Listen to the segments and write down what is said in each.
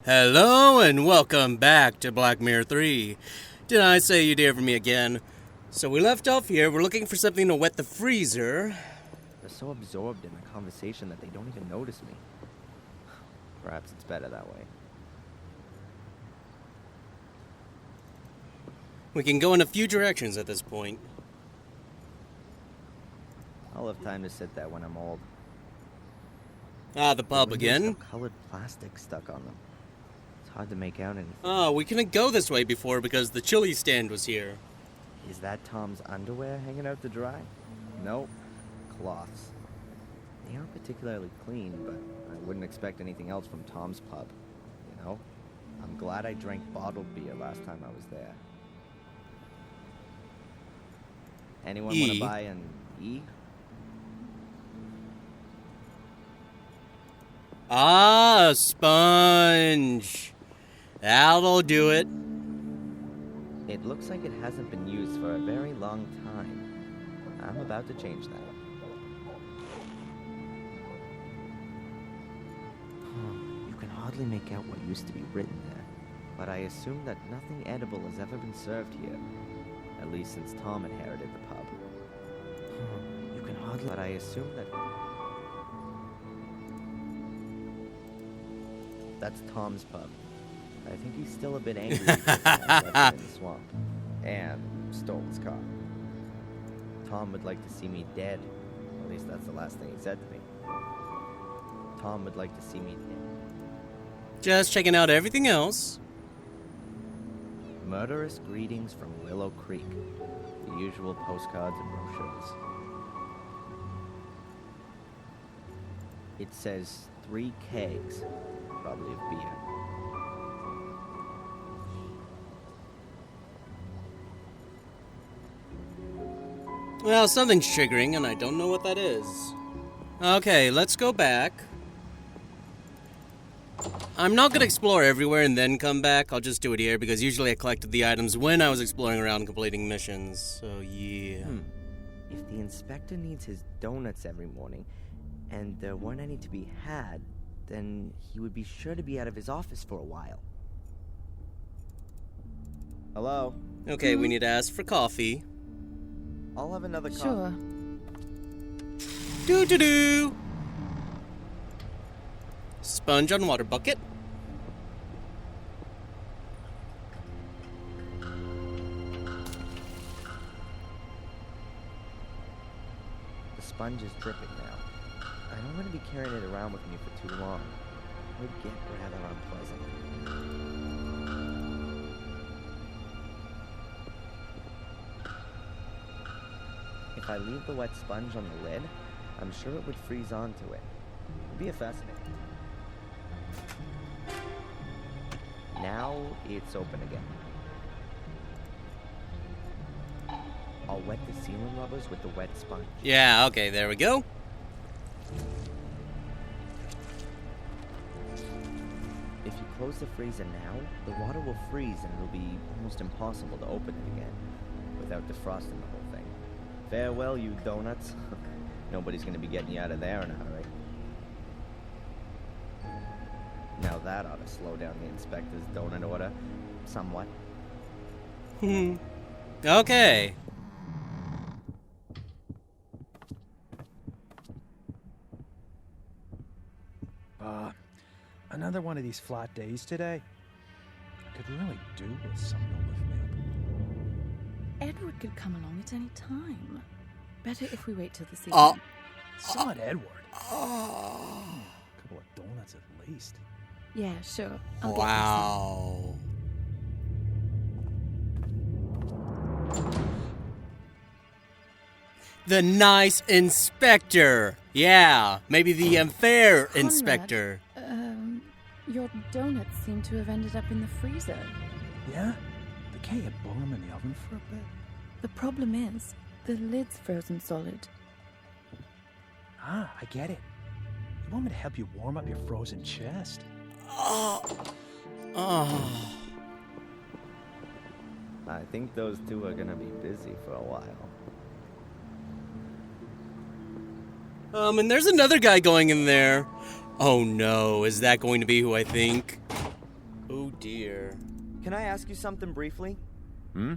Hello and welcome back to Black Mirror 3. Did I say you'd hear from me again? So we left off here, we're looking for something to wet the freezer. They're so absorbed in the conversation that they don't even notice me. Perhaps it's better that way. We can go in a few directions at this point. I'll have time to sit there when I'm old. Ah, the pub The windows again. have colored plastic stuck on them. It's hard to make out anything. Oh, we couldn't go this way before because the chili stand was here. Is that Tom's underwear hanging out to dry? Nope. Cloths. They aren't particularly clean, but I wouldn't expect anything else from Tom's pub. You know? I'm glad I drank bottled beer last time I was there. Anyone want to buy an E? Ah, a sponge. That'll do it. It looks like it hasn't been used for a very long time. I'm about to change that. You can hardly make out what used to be written there, but I assume that nothing edible has ever been served here. At least since Tom inherited the pub. You can hardly... But I assume that... That's Tom's pub. I think he's still a bit angry because I left him in the swamp. And stole his car. Tom would like to see me dead. At least that's the last thing he said to me. Tom would like to see me dead. Just checking out everything else. Murderous greetings from Willow Creek. The usual postcards and brochures. It says 3 kegs, probably of beer. Well, something's triggering, and I don't know what that is. Okay, let's go back. I'm not going to explore everywhere and then come back. I'll just do it here, because usually I collected the items when I was exploring around and completing missions. So, yeah. If the inspector needs his donuts every morning, and there weren't any to be had, then he would be sure to be out of his office for a while. Hello? Okay, we need to ask for coffee. I'll have another coffee. Sure. Do-do-do! Sponge on water bucket. The sponge is dripping now. I don't want to be carrying it around with me for too long. It would get rather unpleasant. If I leave the wet sponge on the lid, I'm sure it would freeze onto it. It'd be fascinating. Now it's open again. I'll wet the ceiling rubbers with the wet sponge. Yeah, okay, there we go. If you close the freezer now, the water will freeze and it'll be almost impossible to open it again without defrosting the whole thing. Farewell, you donuts. Nobody's gonna be getting you out of there in a hurry. Now that ought to slow down the inspector's donut order somewhat. Okay. Another one of these flat days today. I could really do with someone to lift me up. Edward could come along at any time. Better if we wait till this evening. Oh. It's not Edward. A couple of donuts at least. Yeah, sure. I'll Wow. The nice inspector. Yeah, maybe the unfair Conrad, inspector. Your donuts seem to have ended up in the freezer. Yeah? But can't you boil them in the oven for a bit? The problem is, the lid's frozen solid. Ah, I get it. You want me to help you warm up your frozen chest? Oh. I think those two are gonna be busy for a while. And there's another guy going in there. Oh no, is that going to be who I think? Oh dear. Can I ask you something briefly? Hmm?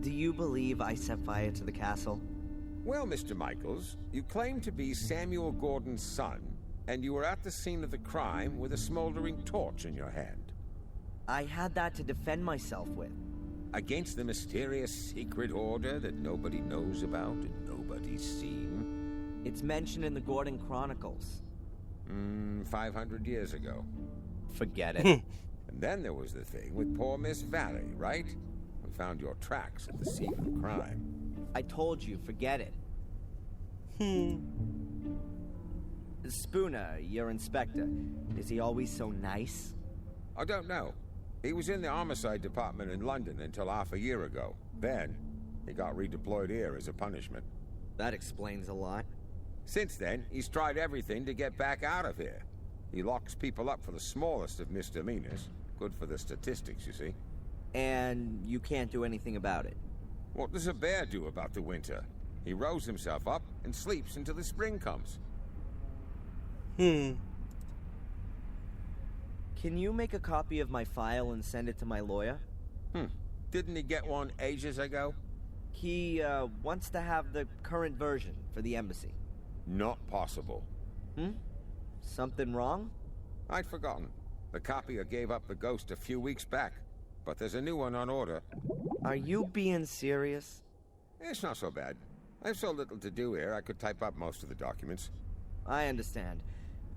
Do you believe I set fire to the castle? Well, Mr. Michaels, you claim to be Samuel Gordon's son, and you were at the scene of the crime with a smoldering torch in your hand. I had that to defend myself with. Against the mysterious secret order that nobody knows about and nobody's seen? It's mentioned in the Gordon Chronicles. 500 years ago. Forget it. And then there was the thing with poor Miss Valley, right? We found your tracks at the scene of the crime. I told you, forget it. Spooner, your inspector, is he always so nice? I don't know. He was in the homicide department in London until half a year ago. Then, he got redeployed here as a punishment. That explains a lot. Since then, he's tried everything to get back out of here. He locks people up for the smallest of misdemeanors. Good for the statistics, you see. And you can't do anything about it? What does a bear do about the winter? He rolls himself up and sleeps until the spring comes. Can you make a copy of my file and send it to my lawyer? Didn't he get one ages ago? He, wants to have the current version for the embassy. Not possible. Something wrong? I'd forgotten. The copier gave up the ghost a few weeks back, but there's a new one on order. Are you being serious? It's not so bad. I have so little to do here, I could type up most of the documents. I understand.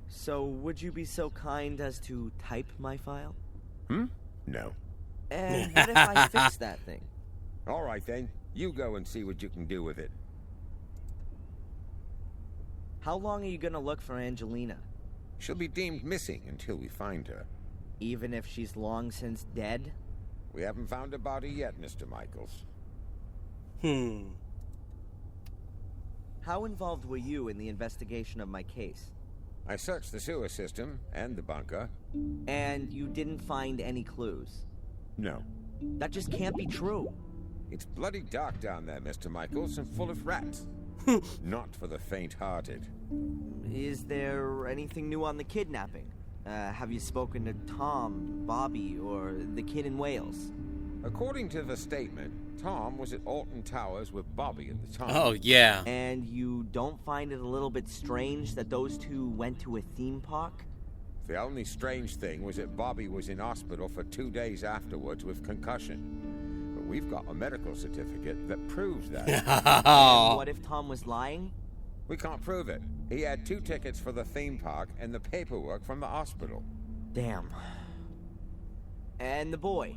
So, would you be so kind as to type my file? No. And what if I fix that thing? All right, then. You go and see what you can do with it. How long are you gonna look for Angelina? She'll be deemed missing until we find her. Even if she's long since dead? We haven't found a body yet, Mr. Michaels. How involved were you in the investigation of my case? I searched the sewer system and the bunker. And you didn't find any clues? No. That just can't be true. It's bloody dark down there, Mr. Michaels, and full of rats. Not for the faint-hearted. Is there anything new on the kidnapping? Have you spoken to Tom, Bobby, or the kid in Wales? According to the statement, Tom was at Alton Towers with Bobby at the time. Oh, yeah. And you don't find it a little bit strange that those two went to a theme park? The only strange thing was that Bobby was in hospital for 2 days afterwards with concussion. But we've got a medical certificate that proves that. And what if Tom was lying? We can't prove it. He had 2 tickets for the theme park and the paperwork from the hospital. Damn. And the boy?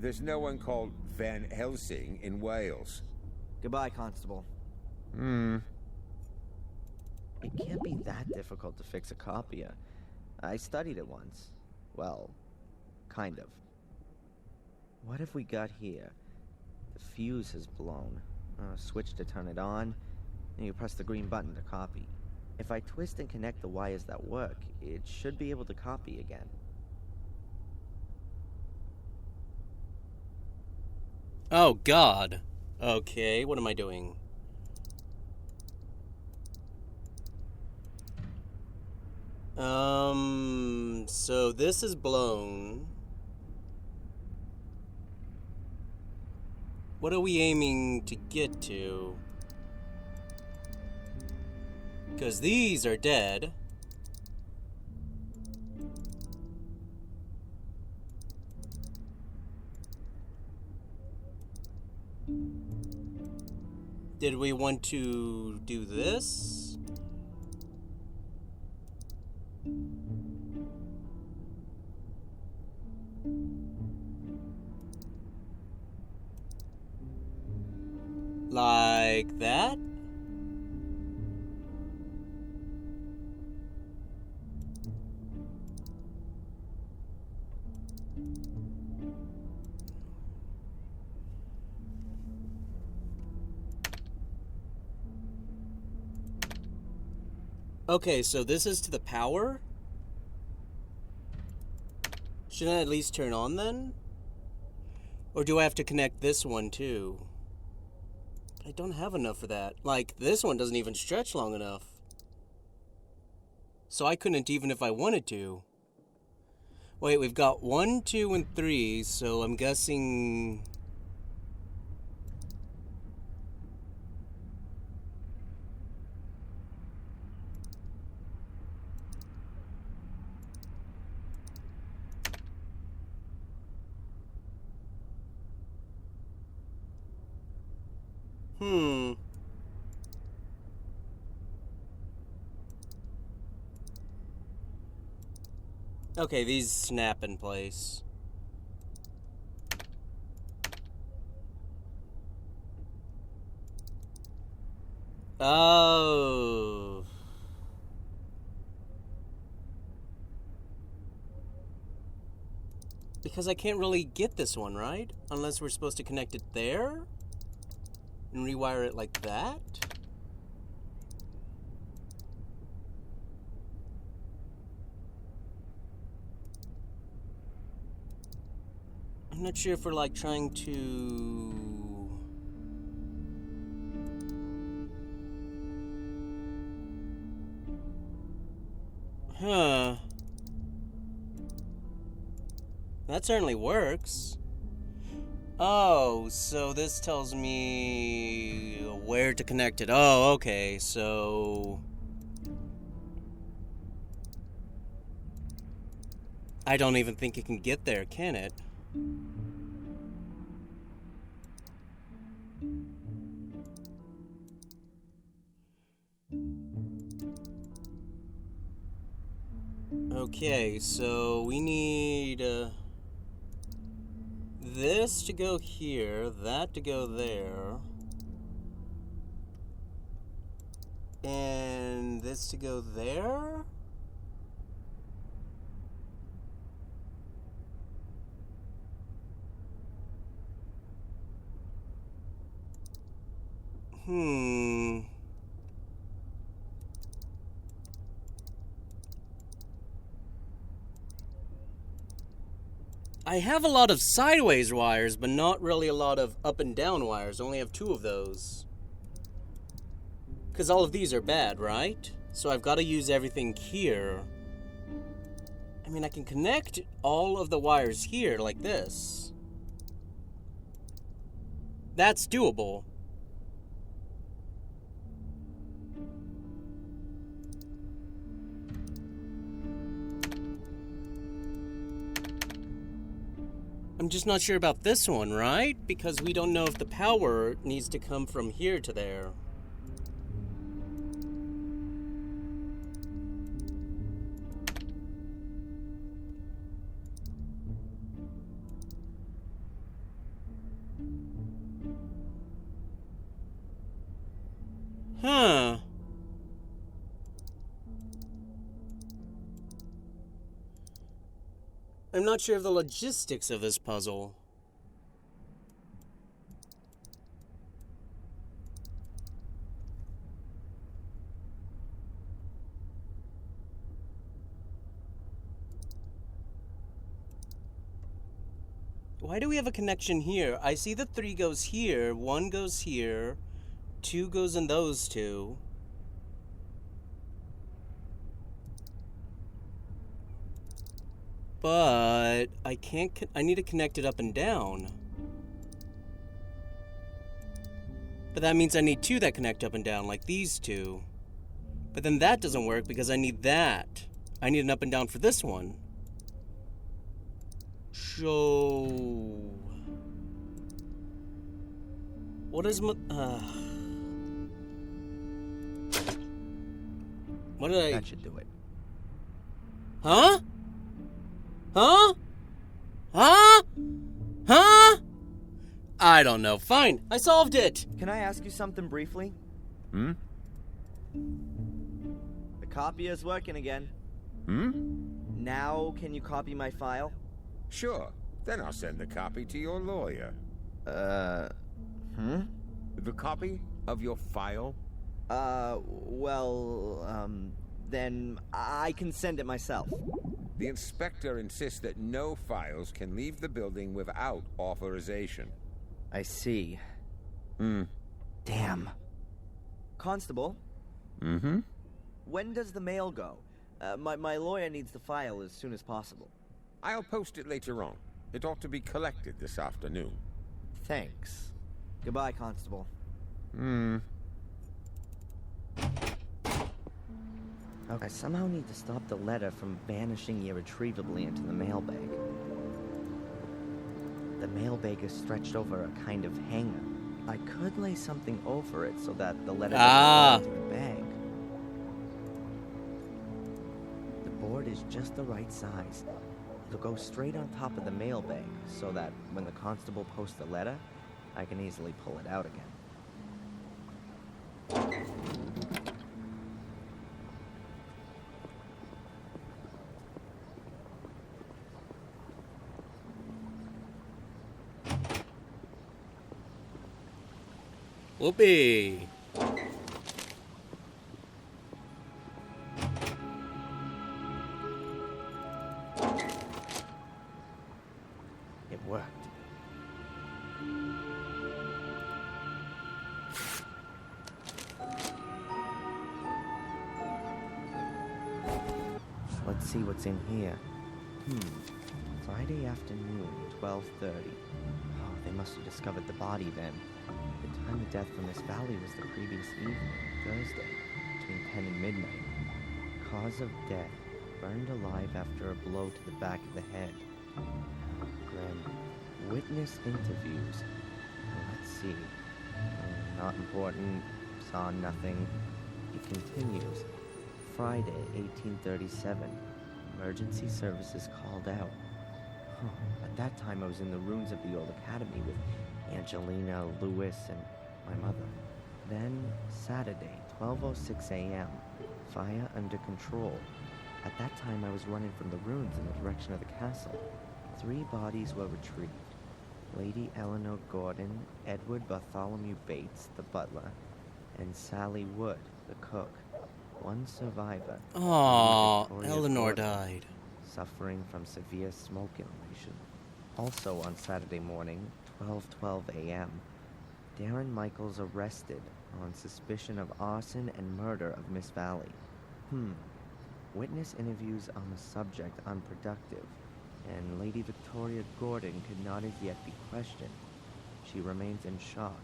There's no one called Van Helsing in Wales. Goodbye, Constable. Hmm. It can't be that difficult to fix a copier. I studied it once. Well, kind of. What if we got here? The fuse has blown. Switch to turn it on, and you press the green button to copy. If I twist and connect the wires that work, it should be able to copy again. Oh, God. Okay, what am I doing? So this is blown. What are we aiming to get to? Because these are dead. Did we want to do this? Like that? Okay, so this is to the power? Shouldn't I at least turn on then? Or do I have to connect this one too? I don't have enough for that. Like, this one doesn't even stretch long enough. So I couldn't even if I wanted to. Wait, we've got 1, 2, and 3, so I'm guessing... Okay, these snap in place. Oh. Because I can't really get this one, right? Unless we're supposed to connect it there? And rewire it like that? I'm not sure if we're like trying to... Huh. That certainly works. Oh, so this tells me where to connect it. Oh, okay, so... I don't even think it can get there, can it? Okay, so we need this to go here, that to go there, and this to go there? I have a lot of sideways wires, but not really a lot of up and down wires. I only have 2 of those. Because all of these are bad, right? So I've got to use everything here. I mean, I can connect all of the wires here like this. That's doable. I'm just not sure about this one, right? Because we don't know if the power needs to come from here to there. Huh. I'm not sure of the logistics of this puzzle. Why do we have a connection here? I see the 3 goes here, 1 goes here, 2 goes in those 2. But I can't, I need to connect it up and down. But that means I need 2 that connect up and down, like these 2. But then that doesn't work because I need that. I need an up and down for this one. So... what is my... what did I... That should do it. Huh? Huh? Huh? Huh? I don't know. Fine, I solved it. Can I ask you something briefly? Hmm? The copier's working again. Hmm? Now, can you copy my file? Sure. Then I'll send the copy to your lawyer. The copy of your file? Then I can send it myself. The inspector insists that no files can leave the building without authorization. I see. Damn. Constable? Mm-hmm? When does the mail go? My lawyer needs the file as soon as possible. I'll post it later on. It ought to be collected this afternoon. Thanks. Goodbye, Constable. I somehow need to stop the letter from vanishing irretrievably into the mailbag. The mailbag is stretched over a kind of hanger. I could lay something over it so that the letter doesn't fall into the bag. The board is just the right size. It'll go straight on top of the mailbag so that when the constable posts the letter, I can easily pull it out again. Whoopee! It worked. Let's see what's in here. Friday afternoon, 12:30. Oh, they must have discovered the body then. The time of death for Miss Valley was the previous evening, Thursday, between 10 and midnight. Cause of death, burned alive after a blow to the back of the head. Grim. Witness interviews. Let's see. Not important. Saw nothing. He continues. Friday, 1837. Emergency services called out. At that time, I was in the ruins of the old academy with Angelina, Lewis, and my mother. Then, Saturday, 12:06 a.m. Fire under control. At that time, I was running from the ruins in the direction of the castle. 3 bodies were retrieved. Lady Eleanor Gordon, Edward Bartholomew Bates, the butler, and Sally Wood, the cook. 1 survivor. Aww, Victoria Eleanor Gordon, died. suffering from severe smoke inhalation. Also on Saturday morning, 12:12 a.m., Darren Michaels arrested on suspicion of arson and murder of Miss Valley. Witness interviews on the subject unproductive, and Lady Victoria Gordon could not as yet be questioned. She remains in shock.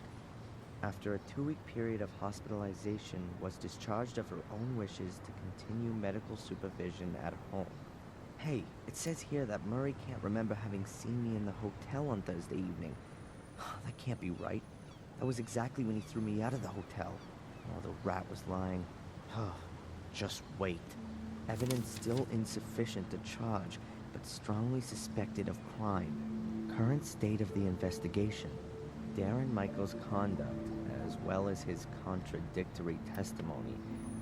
After a 2-week period of hospitalization, was discharged of her own wishes to continue medical supervision at home. Hey, it says here that Murray can't remember having seen me in the hotel on Thursday evening. That can't be right. That was exactly when he threw me out of the hotel. Oh, the rat was lying. Just wait. Evidence still insufficient to charge, but strongly suspected of crime. Current state of the investigation. Darren Michaels' conduct, as well as his contradictory testimony,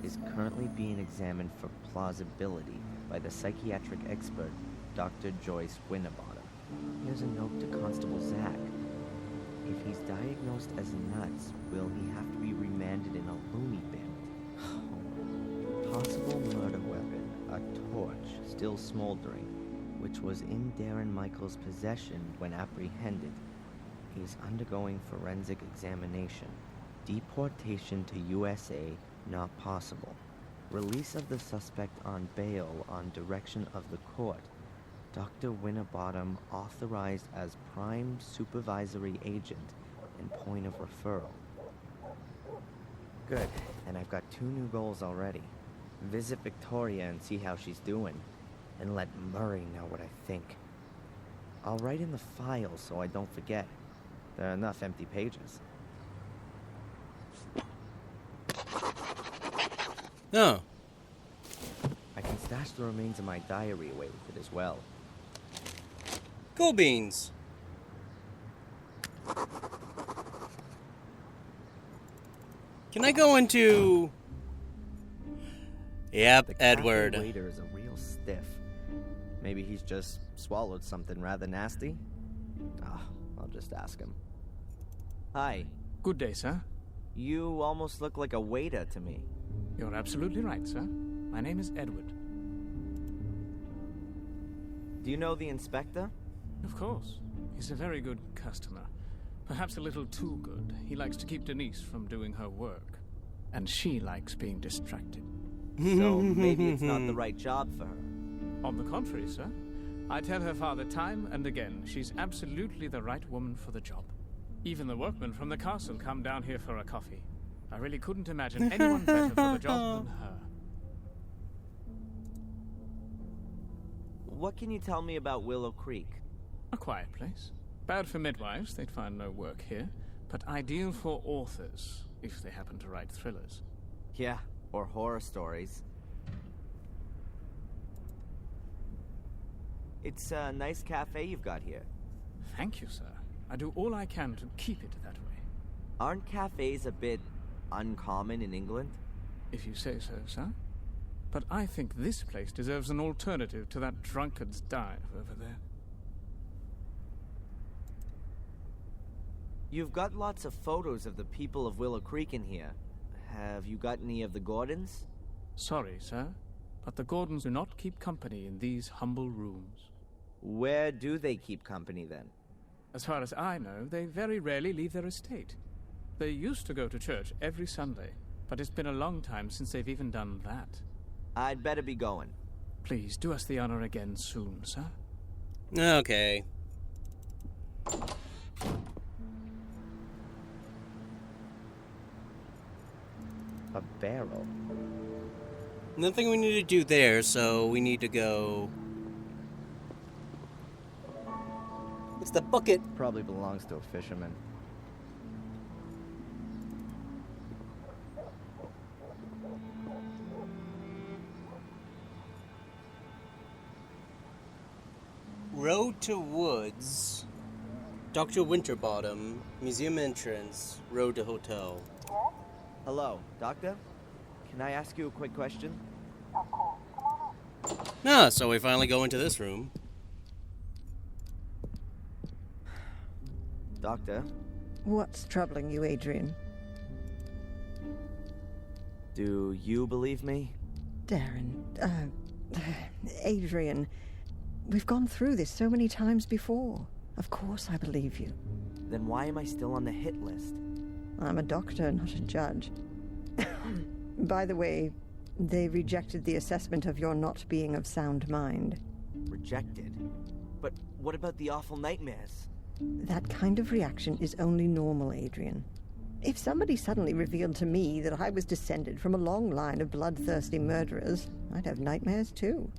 is currently being examined for plausibility by the psychiatric expert, Dr. Joyce Winterbottom. Here's a note to Constable Zach. If he's diagnosed as nuts, will he have to be remanded in a loony bin? Possible murder weapon, a torch, still smoldering, which was in Darren Michaels' possession when apprehended. He is undergoing forensic examination. Deportation to USA not possible. Release of the suspect on bail on direction of the court. Dr. Winterbottom authorized as prime supervisory agent and point of referral. Good, and I've got 2 new goals already. Visit Victoria and see how she's doing, and let Murray know what I think. I'll write in the file so I don't forget. There are enough empty pages. Oh. I can stash the remains of my diary away with it as well. Go beans. Can I go into... Yep, The Edward. cafe waiter is a real stiff. Maybe he's just swallowed something rather nasty? I'll just ask him. Hi. Good day, sir. You almost look like a waiter to me. You're absolutely right, sir. My name is Edward. Do you know the inspector? Of course. He's a very good customer. Perhaps a little too good. He likes to keep Denise from doing her work. And she likes being distracted. So maybe it's not the right job for her. On the contrary, sir. I tell her father time and again, she's absolutely the right woman for the job. Even the workmen from the castle come down here for a coffee. I really couldn't imagine anyone better for the job than her. What can you tell me about Willow Creek? A quiet place. Bad for midwives, they'd find no work here, but ideal for authors, if they happen to write thrillers. Yeah, or horror stories. It's a nice cafe you've got here. Thank you, sir. I do all I can to keep it that way. Aren't cafes a bit uncommon in England? If you say so, sir. But I think this place deserves an alternative to that drunkard's dive over there. You've got lots of photos of the people of Willow Creek in here. Have you got any of the Gordons? Sorry, sir, but the Gordons do not keep company in these humble rooms. Where do they keep company then? As far as I know, they very rarely leave their estate. They used to go to church every Sunday, but it's been a long time since they've even done that. I'd better be going. Please, do us the honor again soon, sir. Okay. A barrel? Nothing we need to do there, so we need to go... It's the bucket! Probably belongs to a fisherman. Road to Woods. Dr. Winterbottom. Museum entrance. Road to hotel. Hello, Doctor? Can I ask you a quick question? Ah, so we finally go into this room. Doctor, What's troubling you, Adrian? do you believe me? Darren, Adrian, we've gone through this so many times before. Of course I believe you. Then why am I still on the hit list? I'm a doctor, not a judge. By the way, they rejected the assessment of your not being of sound mind. Rejected? But what about the awful nightmares? That kind of reaction is only normal, Adrian. If somebody suddenly revealed to me that I was descended from a long line of bloodthirsty murderers, I'd have nightmares too.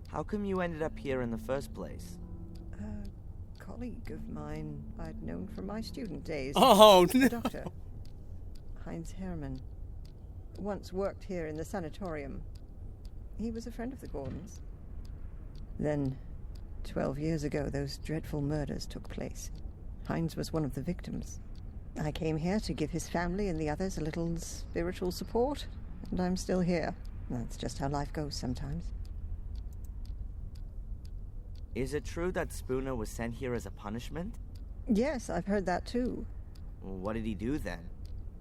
How come you ended up here in the first place? A colleague of mine I'd known from my student days. Oh, A no. doctor. Heinz Hermann. Once worked here in the sanatorium. He was a friend of the Gordons. Then, 12 years ago, those dreadful murders took place. Heinz was one of the victims. I came here to give his family and the others a little spiritual support, and I'm still here. That's just how life goes sometimes. Is it true that Spooner was sent here as a punishment? Yes, I've heard that too. What did he do then?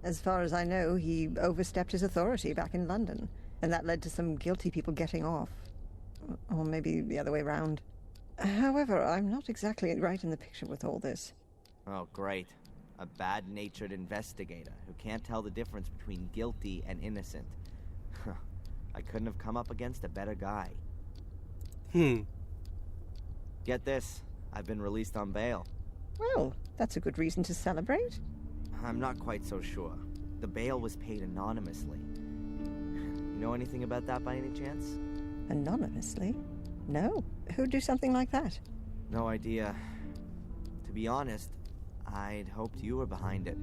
As far as I know, he overstepped his authority back in London, and that led to some guilty people getting off. Or maybe the other way round. However, I'm not exactly right in the picture with all this. Oh, great. A bad-natured investigator who can't tell the difference between guilty and innocent. I couldn't have come up against a better guy. Get this. I've been released on bail. Well, that's a good reason to celebrate. I'm not quite so sure. The bail was paid anonymously. You know anything about that by any chance? Anonymously? No. Who'd do something like that? No idea. To be honest, I'd hoped you were behind it.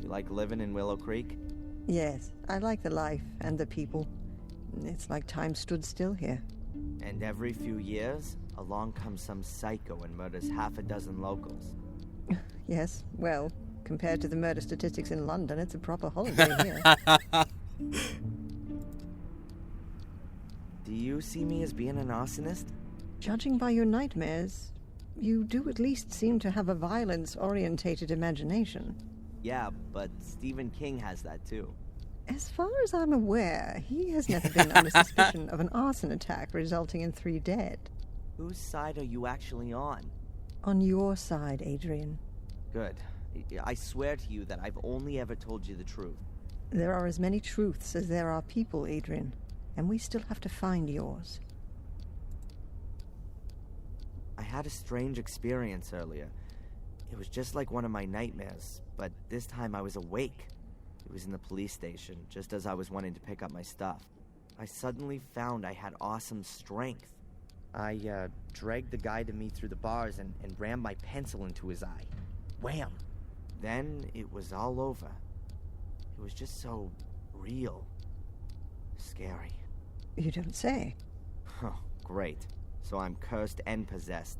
You like living in Willow Creek? Yes, I like the life and the people. It's like time stood still here. And every few years, along comes some psycho and murders half a dozen locals. Yes, well, compared to the murder statistics in London, it's a proper holiday here. Do you see me as being an arsonist? Judging by your nightmares, you do at least seem to have a violence-orientated imagination. Yeah, but Stephen King has that too. As far as I'm aware, he has never been under suspicion of an arson attack resulting in 3 dead. Whose side are you actually on? On your side, Adrian. Good. I swear to you that I've only ever told you the truth. There are as many truths as there are people, Adrian, and we still have to find yours. I had a strange experience earlier. It was just like one of my nightmares, but this time I was awake. It was in the police station, just as I was wanting to pick up my stuff. I suddenly found I had awesome strength. I dragged the guy to me through the bars and rammed my pencil into his eye. Wham! Then it was all over. It was just so real. Scary. You don't say. Oh, great. So I'm cursed and possessed.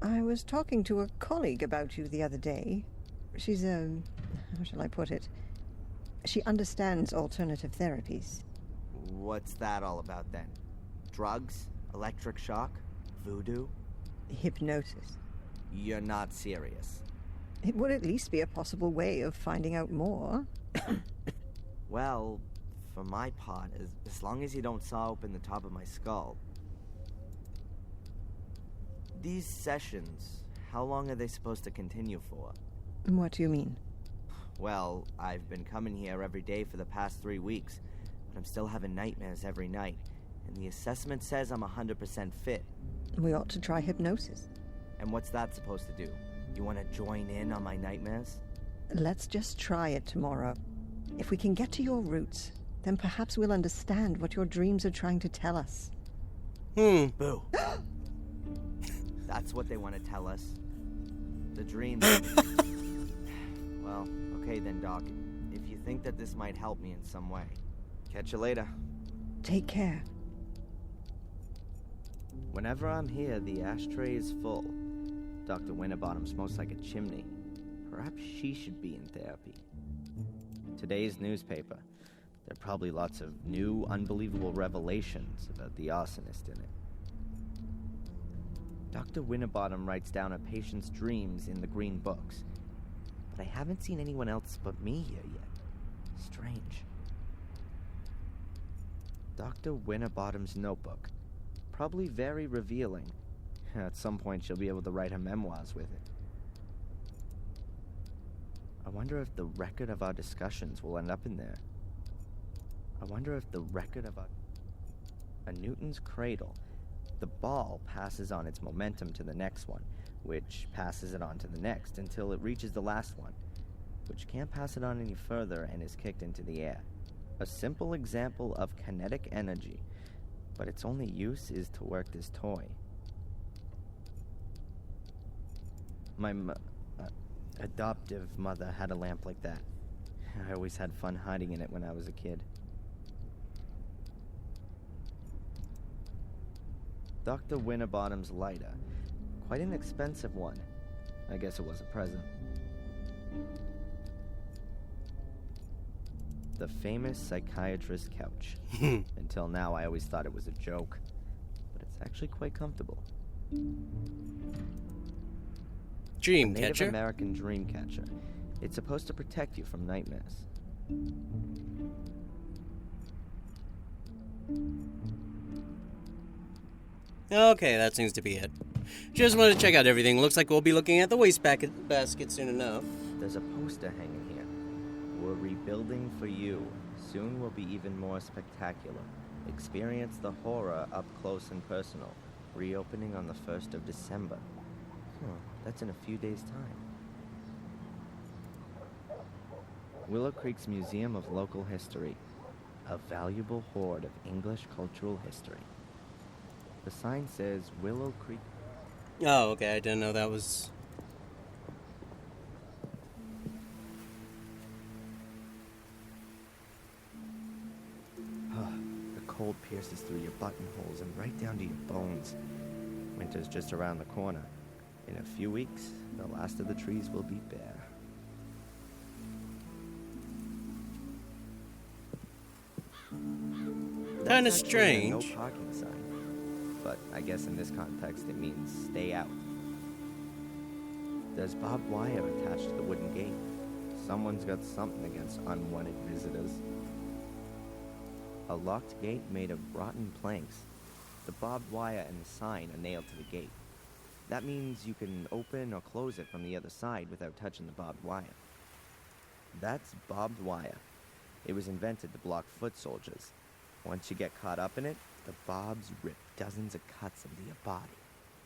I was talking to a colleague about you the other day. She's how shall I put it? She understands alternative therapies. What's that all about then? Drugs? Electric shock? Voodoo? Hypnosis. You're not serious. It would at least be a possible way of finding out more. Well, for my part, as long as you don't saw open the top of my skull. These sessions, how long are they supposed to continue for? What do you mean? Well, I've been coming here every day for the past 3 weeks, but I'm still having nightmares every night, and the assessment says I'm 100% fit. We ought to try hypnosis. And what's that supposed to do? You want to join in on my nightmares? Let's just try it tomorrow. If we can get to your roots, then perhaps we'll understand what your dreams are trying to tell us. Boo. That's what they want to tell us. The dreams. Well, okay then, Doc. If you think that this might help me in some way. Catch you later. Take care. Whenever I'm here, the ashtray is full. Dr. Winterbottom smokes like a chimney. Perhaps she should be in therapy. Today's newspaper. There are probably lots of new, unbelievable revelations about the arsonist in it. Dr. Winterbottom writes down a patient's dreams in the green books. But I haven't seen anyone else but me here yet. Strange. Dr. Winterbottom's notebook. Probably very revealing. At some point she'll be able to write her memoirs with it. I wonder if the record of our discussions will end up in there. I wonder if the record of a Newton's cradle. The ball passes on its momentum to the next one, which passes it on to the next until it reaches the last one, which can't pass it on any further and is kicked into the air. A simple example of kinetic energy, but its only use is to work this toy. My adoptive mother had a lamp like that. I always had fun hiding in it when I was a kid. Dr. Winterbottom's lighter. Quite an expensive one. I guess it was a present. The famous psychiatrist's couch. Until now, I always thought it was a joke. But it's actually quite comfortable. Dream Native catcher? American dream catcher. It's supposed to protect you from nightmares. Okay, that seems to be it. Just wanted to check out everything. Looks like we'll be looking at the basket soon enough. There's a poster hanging here. We're rebuilding for you. Soon will be even more spectacular. Experience the horror up close and personal. Reopening on the 1st of December. That's in a few days' time. Willow Creek's Museum of Local History. A valuable hoard of English cultural history. The sign says Willow Creek. Oh, okay, I didn't know that was... The cold pierces through your buttonholes and right down to your bones. Winter's just around the corner. In a few weeks, the last of the trees will be bare. Kinda That's actually a strange. No parking sign. But I guess in this context it means stay out. There's barbed wire attached to the wooden gate. Someone's got something against unwanted visitors. A locked gate made of rotten planks. The barbed wire and the sign are nailed to the gate. That means you can open or close it from the other side without touching the barbed wire. That's barbed wire. It was invented to block foot soldiers. Once you get caught up in it, the barbs rip dozens of cuts into your body.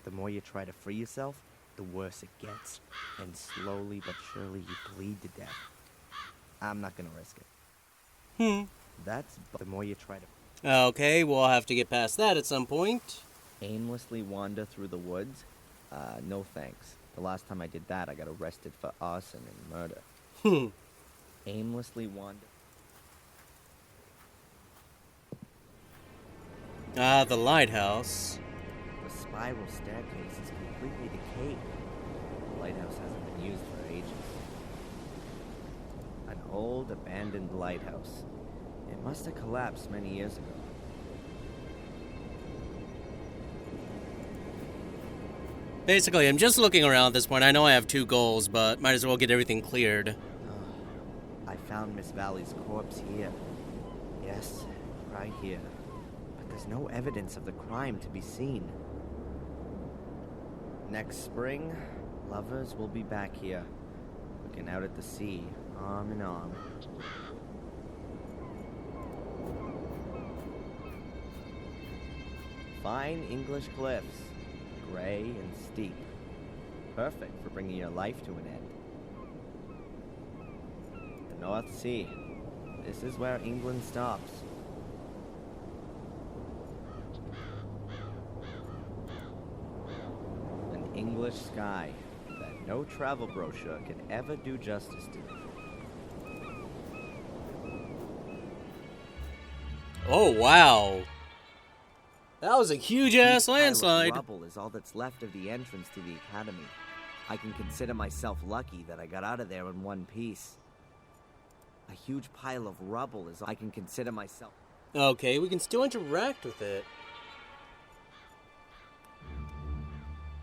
The more you try to free yourself, the worse it gets. And slowly but surely you bleed to death. I'm not gonna risk it. That's the more you try to Okay, we'll have to get past that at some point. aimlessly wander through the woods. No thanks. The last time I did that, I got arrested for arson and murder. Aimlessly wander. Ah, the lighthouse. The spiral staircase is completely decayed. The lighthouse hasn't been used for ages. An old, abandoned lighthouse. It must have collapsed many years ago. Basically, I'm just looking around at this point. I know I have 2 goals, but might as well get everything cleared. I found Miss Valley's corpse here. Yes, right here. But there's no evidence of the crime to be seen. Next spring, lovers will be back here, looking out at the sea, arm in arm. Fine English cliffs, gray and steep. Perfect for bringing your life to an end. The North Sea. This is where England stops. An English sky that no travel brochure can ever do justice to. Oh, wow. That was a huge-ass Pile of landslide. rubble is all that's left of the entrance to the academy. I can consider myself lucky that I got out of there in one piece. A huge pile of rubble is all I can consider myself. Okay, we can still interact with it.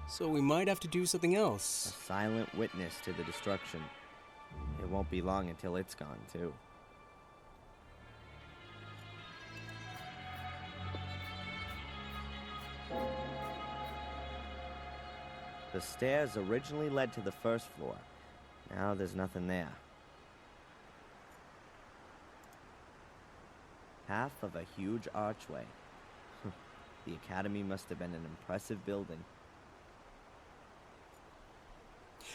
So we might have to do something A else. silent witness to the destruction. It won't be long until it's gone, too. The stairs originally led to the first floor. Now there's nothing there. Half of a huge archway. The academy must have been an impressive building.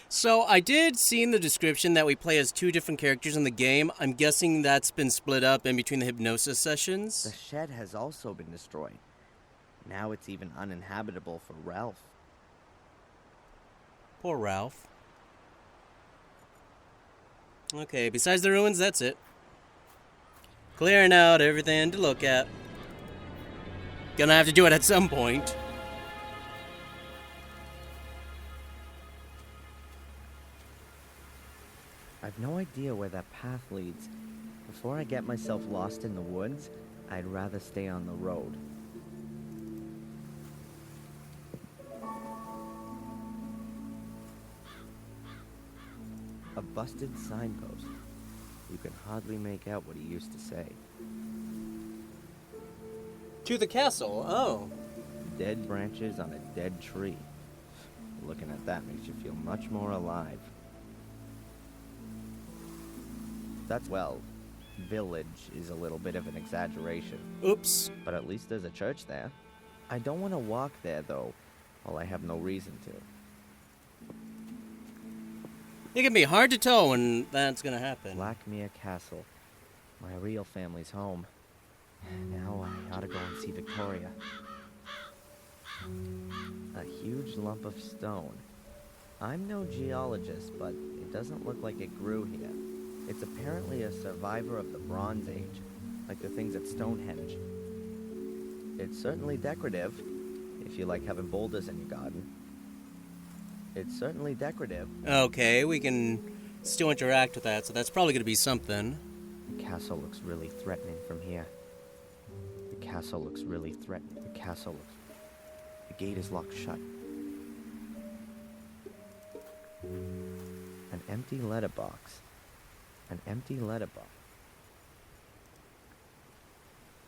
So I did see in the description that we play as 2 different characters in the game. I'm guessing that's been split up in between the hypnosis The sessions. shed has also been destroyed. Now it's even uninhabitable for Ralph. Poor Ralph. Okay, besides the ruins, that's it. Clearing out everything to look at. Gonna have to do it at some point. I've no idea where that path leads. Before I get myself lost in the woods, I'd rather stay on the road. A busted signpost. You can hardly make out what he used to say. To the castle, oh. Dead branches on a dead tree. Looking at that makes you feel much more alive. That's, well, village is a little bit of an exaggeration. Oops. But at least there's a church there. I don't want to walk there, though. Well, I have no reason to. It can be hard to tell when that's gonna happen. Blackmere Castle. My real family's home. Now I ought to go and see Victoria. A huge lump of stone. I'm no geologist, but it doesn't look like it grew here. It's apparently a survivor of the Bronze Age, like the things at Stonehenge. It's certainly decorative, if you like having boulders in your garden. It's certainly decorative. Okay, we can still interact with that, so that's probably gonna be something. The castle looks really threatening from here. The castle looks really threatening. The castle looks... The gate is locked shut. An empty letterbox. An empty letterbox.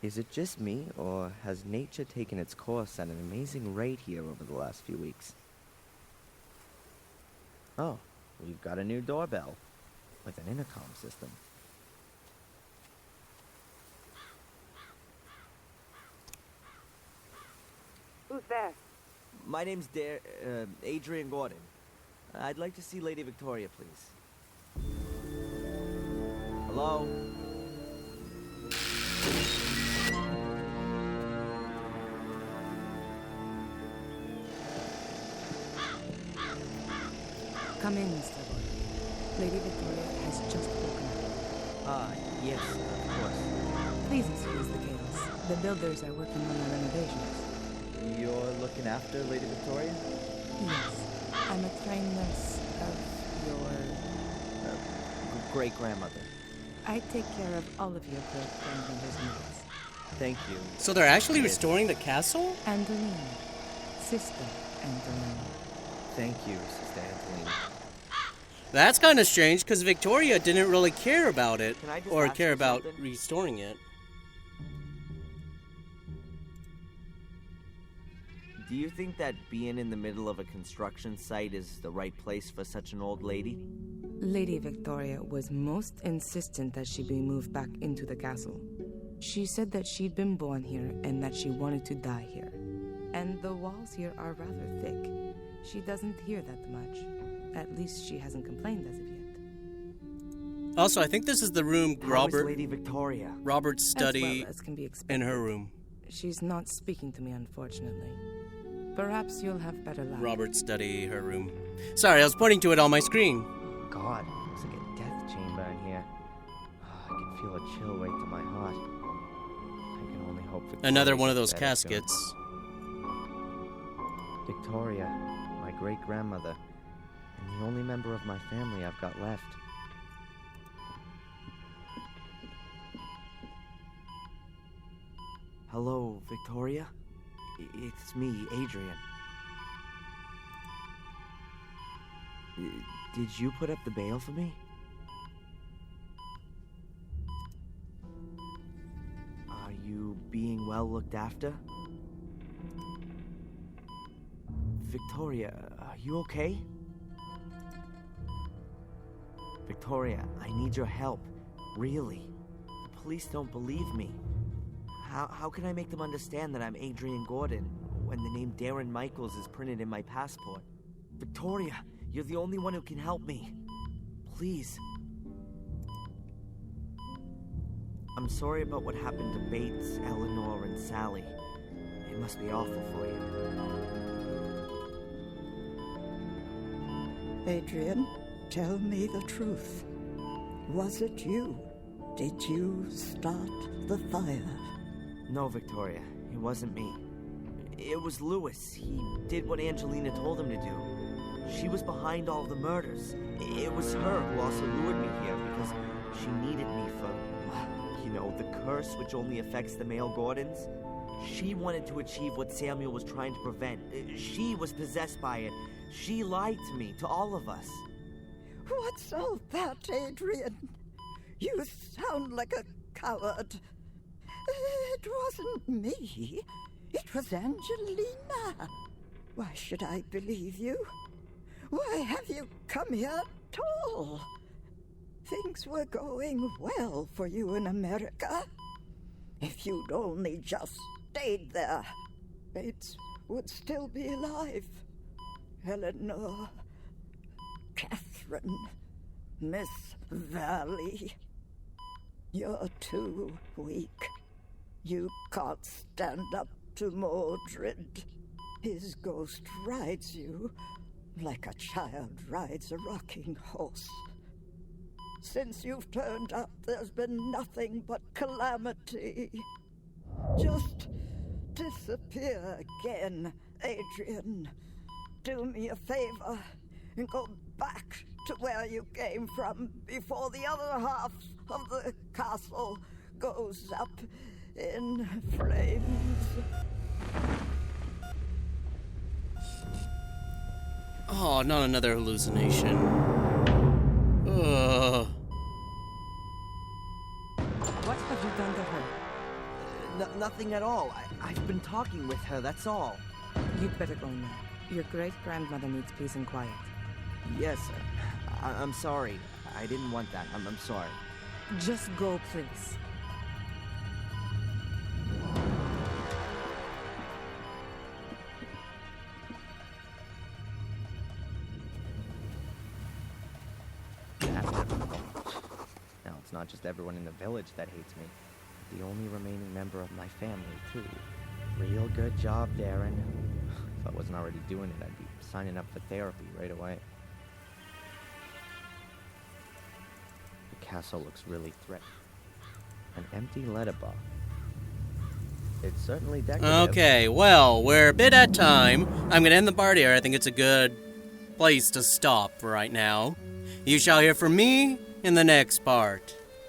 Is it just me, or has nature taken its course at an amazing rate here over the last few weeks? Oh, we've got a new doorbell with an intercom system. Who's there? My name's Adrian Gordon. I'd like to see Lady Victoria, please. Hello? Come in, Mr. Gordon. Lady Victoria has just woken up. Yes, of course. Please excuse the chaos. The builders are working on the renovations. You're looking after Lady Victoria? Yes. I'm a trained nurse of your... great-grandmother. I take care of all of your great-grandmother's needs. Thank you. So they're actually Yes. restoring the castle? Angelina. Sister Angelina. Thank you, Sister Angelina. That's kind of strange, because Victoria didn't really care about it, Can I just or ask care you about something? restoring it. Do you think that being in the middle of a construction site is the right place for such an old lady? Lady Victoria was most insistent that she be moved back into the castle. She said that she'd been born here and that she wanted to die here. And the walls here are rather thick. She doesn't hear that much. At least she hasn't complained as of yet. Also, I think this is the room How is Lady Victoria? Robert's study As well as can be expected. in her room. She's not speaking to me, unfortunately. Perhaps you'll have better luck. Robert's study, her room. Sorry, I was pointing to it on my screen. God, looks like a death chamber in here. I can feel a chill right to my heart. I can only hope Victoria's Another one of those better soon. caskets. Victoria, my great-grandmother, and the only member of my family I've got left. Hello, Victoria? It's me, Adrian. Did you put up the bail for me? Are you being well looked after? Victoria, are you okay? Victoria, I need your help. Really. The police don't believe me. How can I make them understand that I'm Adrian Gordon when the name Darren Michaels is printed in my passport? Victoria, you're the only one who can help me. Please. I'm sorry about what happened to Bates, Eleanor, and Sally. It must be awful for you. Adrian, tell me the truth. Was it you? Did you start the fire? No, Victoria, it wasn't me. It was Lewis. He did what Angelina told him to do. She was behind all the murders. It was her who also lured me here because she needed me for, the curse which only affects the male Gordons. She wanted to achieve what Samuel was trying to prevent. She was possessed by it. She lied to me, to all of us. What's all that, Adrian? You sound like a coward. It wasn't me. It was Angelina. Why should I believe you? Why have you come here at all? Things were going well for you in America. If you'd only just stayed there, Bates would still be alive. Eleanor, Catherine, Miss Valley. You're too weak. You can't stand up to Mordred. His ghost rides you like a child rides a rocking horse. Since you've turned up, there's been nothing but calamity. Just disappear again, Adrian. Do me a favor and go back to where you came from before the other half of the castle goes up in flames. Oh, not another hallucination. Ugh. What have you done to her? Nothing at all. I've been talking with her, that's all. You'd better go now. Your great-grandmother needs peace and quiet. Yes, I'm sorry. I didn't want that. I'm sorry. Just go, please. not just everyone in the village that hates me. The only remaining member of my family, too. Real good job, Darren. If I wasn't already doing it, I'd be signing up for therapy right away. The castle looks really threatening. An empty letterbox. It's certainly decorative. Okay, well, we're a bit at time. I'm gonna end the part here. I think it's a good place to stop right now. You shall hear from me in the next part.